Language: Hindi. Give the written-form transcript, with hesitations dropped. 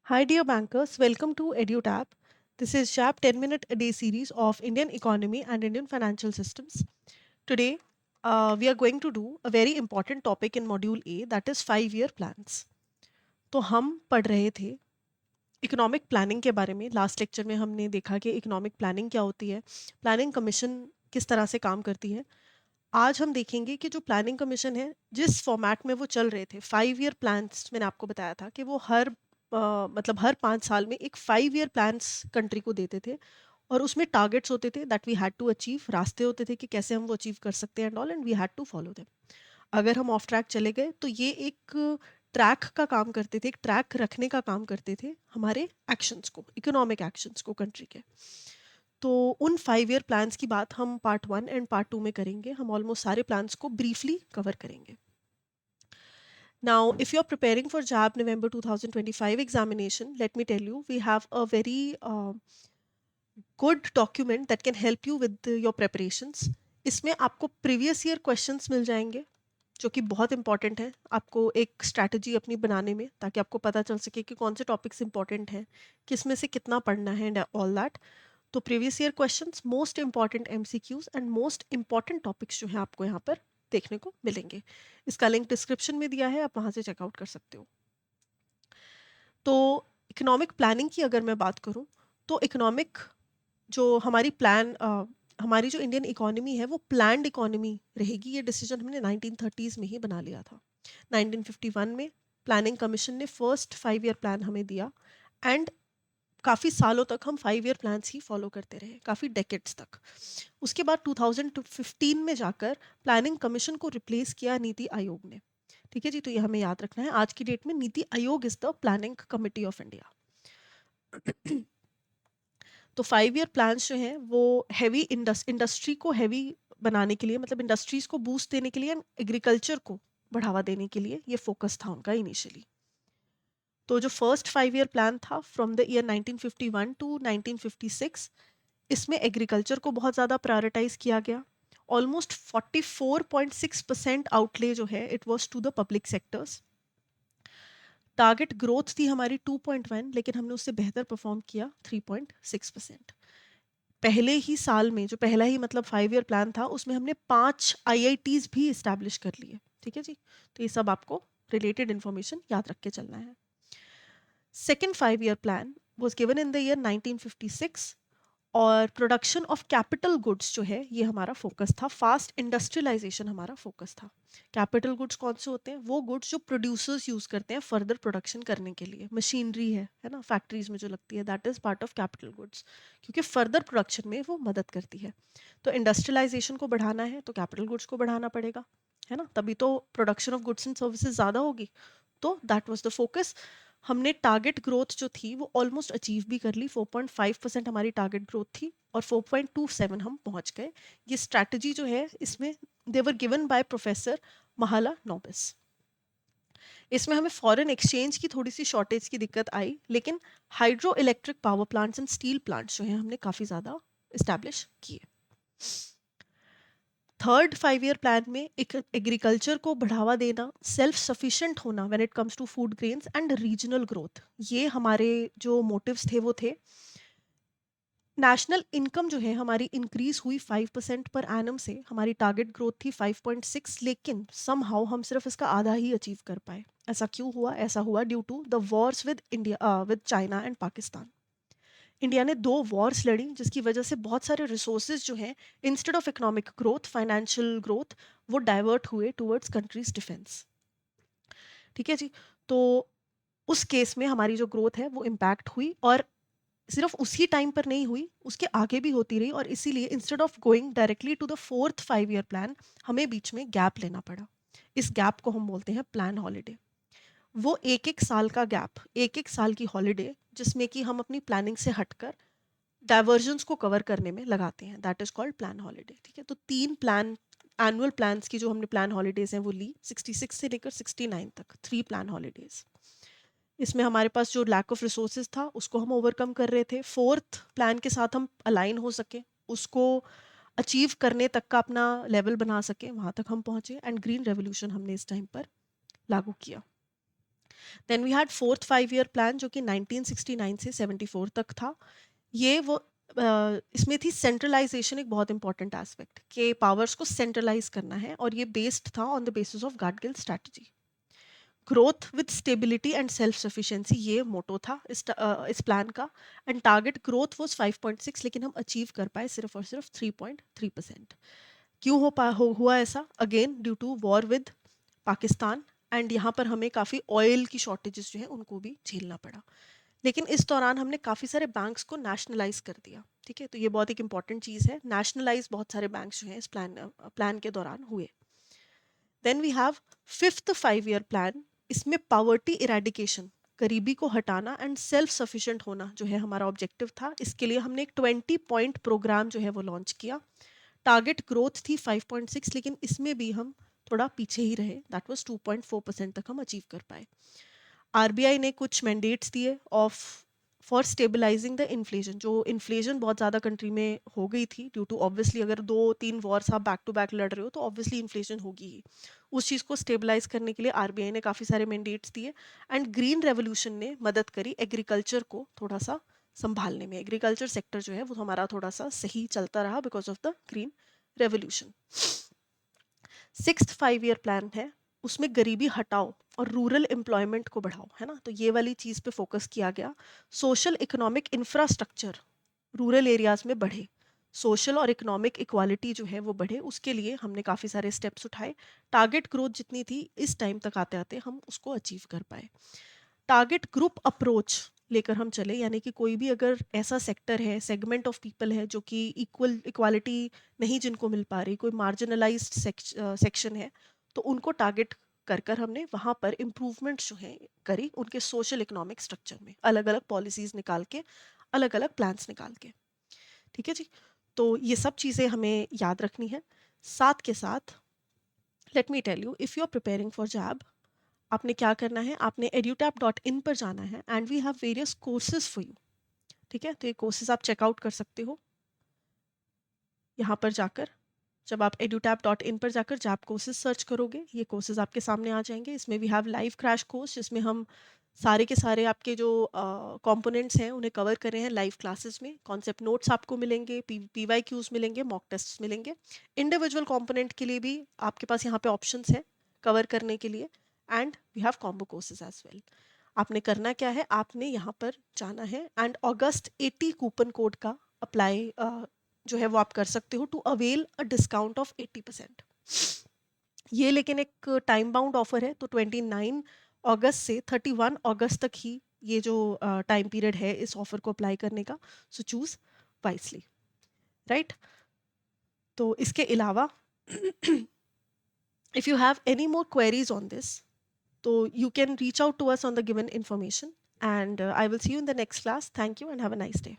Hi, dear bankers. Welcome to EduTap. This is SHAP 10-minute a day series of Indian economy and Indian financial systems. Today, we are going to do a very important topic in Module A, that is 5-year plans. तो हम पढ़ रहे थे इकोनॉमिक प्लानिंग के बारे में। लास्ट लेक्चर में हमने देखा कि इकोनॉमिक प्लानिंग क्या होती है, प्लानिंग कमीशन किस तरह से काम करती है। आज हम देखेंगे कि जो प्लानिंग कमीशन है, जिस फॉर्मेट में वो चल रहे थे, 5-ईयर प्लान्स, मैंने आपको बताया था कि वो मतलब हर 5 साल में एक 5-ईयर प्लान्स कंट्री को देते थे और उसमें टारगेट्स होते थे that we had to achieve, रास्ते होते थे कि कैसे हम वो अचीव कर सकते हैं and all, and we had to follow them. अगर हम ऑफ ट्रैक चले गए तो ये एक ट्रैक का काम करते थे, एक ट्रैक रखने का काम करते थे हमारे एक्शंस को, इकोनॉमिक एक्शंस को कंट्री के। तो उन 5-ईयर प्लान्स की बात हम पार्ट 1 एंड पार्ट 2 में करेंगे। हम ऑलमोस्ट सारे प्लान्स को ब्रीफली कवर करेंगे। Now, if you're preparing for JAB November 2025 examination, let me tell you, we have a very good document that can help you with your preparations. इसमें आपको प्रीवियस ईयर क्वेश्चंस मिल जाएंगे जो कि बहुत इंपॉर्टेंट है आपको एक स्ट्रैटेजी अपनी बनाने में, ताकि आपको पता चल सके कि कौन से टॉपिक्स इंपॉर्टेंट हैं, किस में से कितना पढ़ना है एंड ऑल दैट। तो previous year questions, most important MCQs and most important topics जो है आपको यहाँ पर देखने को मिलेंगे। इसका लिंक डिस्क्रिप्शन में दिया है, आप वहाँ से चेकआउट कर सकते हो। तो इकोनॉमिक प्लानिंग की अगर मैं बात करूँ तो इकोनॉमिक जो हमारी जो इंडियन इकोनॉमी है वो प्लान्ड इकोनॉमी रहेगी। ये डिसीजन हमने 1930s में ही बना लिया था। 1951 में प्लानिंग कमीशन ने फर्स्ट 5-ईयर प्लान हमें दिया एंड काफ़ी सालों तक हम 5-ईयर प्लान्स ही फॉलो करते रहे, काफ़ी डेकेड्स तक। उसके बाद 2015 में जाकर प्लानिंग कमीशन को रिप्लेस किया नीति आयोग ने। ठीक है जी, तो ये हमें याद रखना है। आज की डेट में NITI Aayog is the planning committee of India. तो 5-ईयर प्लान्स जो हैं वो हैवी इंडस्ट्री को हैवी बनाने के लिए, मतलब इंडस्ट्रीज को बूस्ट देने के लिए, एग्रीकल्चर को बढ़ावा देने के लिए ये फोकस था उनका इनिशियली। तो जो फर्स्ट 5-ईयर प्लान था फ्रॉम द ईयर 1951 टू 1956, इसमें एग्रीकल्चर को बहुत ज़्यादा प्रायोरिटाइज किया गया। ऑलमोस्ट 44.6% आउटले जो है it was to the public sectors. Target growth थी हमारी 2.1, लेकिन हमने उससे बेहतर परफॉर्म किया 3.6%। पहले ही साल में, जो पहला ही मतलब 5-ईयर प्लान था, उसमें हमने 5 आईआईटीज भी इस्टेब्लिश कर लिए। ठीक है जी, तो ये सब आपको रिलेटेड इन्फॉर्मेशन याद रख के चलना है। सेकेंड 5-ईयर plan was given in the year 1956 और प्रोडक्शन ऑफ कैपिटल गुड्स जो है ये हमारा फोकस था। फास्ट इंडस्ट्रियलाइजेशन हमारा फोकस था। कैपिटल गुड्स कौन से होते हैं? वो गुड्स जो प्रोड्यूसर्स यूज करते हैं फर्दर प्रोडक्शन करने के लिए। मशीनरी है ना, फैक्ट्रीज में जो लगती है, that is part of capital goods, क्योंकि फर्दर प्रोडक्शन में वो मदद करती है। तो इंडस्ट्रियलाइजेशन को बढ़ाना है तो कैपिटल गुड्स को बढ़ाना पड़ेगा, है ना, तभी तो production of goods and services ज़्यादा होगी। तो दैट वाज द फोकस। हमने टारगेट ग्रोथ जो थी वो ऑलमोस्ट अचीव भी कर ली। 4.5% हमारी टारगेट ग्रोथ थी और 4.27 हम पहुंच गए। ये स्ट्रैटेजी जो है इसमें देवर गिवन बाय प्रोफेसर महाला नोबिस। इसमें हमें फॉरेन एक्सचेंज की थोड़ी सी शॉर्टेज की दिक्कत आई, लेकिन hydro electric power plants and steel plants जो हैं हमने काफ़ी ज़्यादा इस्टेब्लिश किए। थर्ड 5-ईयर प्लान में एक एग्रीकल्चर को बढ़ावा देना, सेल्फ सफिशिएंट होना when it comes to food grains and regional growth, ये हमारे जो मोटिव्स थे वो थे। नेशनल इनकम जो है हमारी इंक्रीज हुई 5% पर एनम से। हमारी टारगेट ग्रोथ थी 5.6, लेकिन समहाउ हम सिर्फ इसका आधा ही अचीव कर पाए। ऐसा क्यों हुआ? ऐसा हुआ due to the wars with India, with China and Pakistan. India ने 2 वॉर्स लड़ी जिसकी वजह से बहुत सारे रिसोर्सेज जो हैं, instead of economic growth, financial growth, वो डाइवर्ट हुए टुवर्ड्स कंट्रीज डिफेंस। ठीक है जी, तो उस केस में हमारी जो ग्रोथ है वो इम्पैक्ट हुई, और सिर्फ उसी टाइम पर नहीं हुई, उसके आगे भी होती रही। और इसीलिए instead of going directly to the fourth 5-ईयर प्लान, हमें बीच में गैप लेना पड़ा। इस गैप को हम बोलते हैं प्लान हॉलीडे। वो एक एक साल का गैप, एक एक साल की हॉलीडे, जिसमें कि हम अपनी प्लानिंग से हटकर डाइवर्जन्स को कवर करने में लगाते हैं, that is called plan holiday. ठीक है, तो 3 प्लान, एनुअल प्लान्स की जो हमने प्लान हॉलीडेज हैं वो ली 66 से लेकर 69 तक, 3 प्लान हॉलीडेज। इसमें हमारे पास जो लैक ऑफ रिसोर्सेज था उसको हम ओवरकम कर रहे थे। फोर्थ प्लान के साथ हम अलाइन हो सके, उसको अचीव करने तक का अपना लेवल बना सके, वहाँ तक हम पहुँचे। एंड ग्रीन रेवोल्यूशन हमने इस टाइम पर लागू किया। Then we had fourth 5 year plan जो कि 1969 से 74 तक था। ये वो इसमें थी सेंट्रलाइजेशन, एक बहुत इंपॉर्टेंट एस्पेक्ट के पावर्स को सेंट्रलाइज करना है, और ये बेस्ड था on the basis of Gadgil strategy. Growth with stability and self sufficiency, ये मोटो था इस प्लान का। एंड टारगेट ग्रोथ वाज 5.6, लेकिन हम अचीव कर पाए सिर्फ और सिर्फ 3.3%। क्यों हुआ ऐसा? Again due to war with Pakistan, and यहाँ पर हमें काफ़ी ऑयल की शॉर्टेजेस जो है उनको भी झेलना पड़ा। लेकिन इस दौरान हमने काफ़ी सारे बैंक्स को नेशनलाइज कर दिया। ठीक है, तो ये बहुत एक इंपॉर्टेंट चीज़ है, नेशनलाइज बहुत सारे बैंक्स जो हैं इस प्लान के दौरान हुए। Then we have fifth 5 year plan. इसमें पावर्टी इरेडिकेशन, गरीबी को हटाना एंड सेल्फ सफिशिएंट होना जो है हमारा ऑब्जेक्टिव था। इसके लिए हमने एक 20 पॉइंट प्रोग्राम जो है वो लॉन्च किया। टारगेट ग्रोथ थी 5.6, लेकिन इसमें भी हम थोड़ा पीछे ही रहे, दैट वाज 2.4% तक हम अचीव कर पाए। आरबीआई ने कुछ मैंडेट्स दिए of for stabilising the inflation. जो इन्फ्लेशन बहुत ज़्यादा कंट्री में हो गई थी ड्यू टू ऑब्वियसली, अगर 2-3 वॉर्स आप बैक टू बैक लड़ रहे हो तो ऑब्वियसली इन्फ्लेशन होगी ही। उस चीज़ को स्टेबलाइज करने के लिए आरबीआई ने काफ़ी सारे मैंडेट्स दिए। एंड ग्रीन रेवोल्यूशन ने मदद करी एग्रीकल्चर को थोड़ा सा संभालने में। एग्रीकल्चर सेक्टर जो है वो हमारा थोड़ा सा सही चलता रहा because of the green revolution. Sixth 5 year plan है, उसमें गरीबी हटाओ और रूरल एम्प्लॉयमेंट को बढ़ाओ, है ना, तो ये वाली चीज़ पे फोकस किया गया। Social economic infrastructure rural areas में बढ़े, सोशल और इकोनॉमिक इक्वालिटी जो है वो बढ़े, उसके लिए हमने काफ़ी सारे स्टेप्स उठाए। टारगेट ग्रोथ जितनी थी इस टाइम तक आते आते हम उसको अचीव कर पाए। टारगेट ग्रुप अप्रोच लेकर हम चले, यानी कि कोई भी अगर ऐसा सेक्टर है, सेगमेंट ऑफ पीपल है जो कि इक्वालिटी नहीं जिनको मिल पा रही, कोई मार्जिनलाइज्ड सेक्शन है, तो उनको टारगेट कर कर हमने वहाँ पर इम्प्रूवमेंट जो है करी उनके सोशल इकोनॉमिक स्ट्रक्चर में, अलग अलग पॉलिसीज निकाल के, अलग अलग प्लान्स निकाल के। ठीक है जी, तो ये सब चीज़ें हमें याद रखनी है। साथ के साथ let me tell you, if you are preparing for job, आपने क्या करना है, आपने edutap.in पर जाना है and we have various courses for you. ठीक है, तो ये कोर्सेज आप चेकआउट कर सकते हो यहाँ पर जाकर। जब आप edutap.in पर जाकर जॉब कोर्सेज सर्च करोगे, ये कोर्सेज आपके सामने आ जाएंगे। इसमें we have live crash course, जिसमें हम सारे के सारे आपके जो कंपोनेंट्स हैं उन्हें कवर कर रहे हैं लाइव क्लासेस में। कॉन्सेप्ट नोट्स आपको मिलेंगे, पी वाई क्यूज मिलेंगे, मॉक टेस्ट मिलेंगे। इंडिविजुअल कंपोनेंट के लिए भी आपके पास यहाँ पे ऑप्शंस हैं कवर करने के लिए, and we have combo courses as well. आपने करना क्या है, आपने यहाँ पर जाना है एंड अगस्त 80 कूपन कोड का अप्लाई जो है वो आप कर सकते हो to avail a discount of 80%। ये लेकिन एक टाइम बाउंड ऑफर है, तो 29 अगस्त से 31 अगस्त तक ही ये जो टाइम पीरियड है इस ऑफर को अप्लाई करने का। So choose wisely, right. तो इसके अलावा if you have any more queries on this, so you can reach out to us on the given information, and I will see you in the next class. Thank you and have a nice day.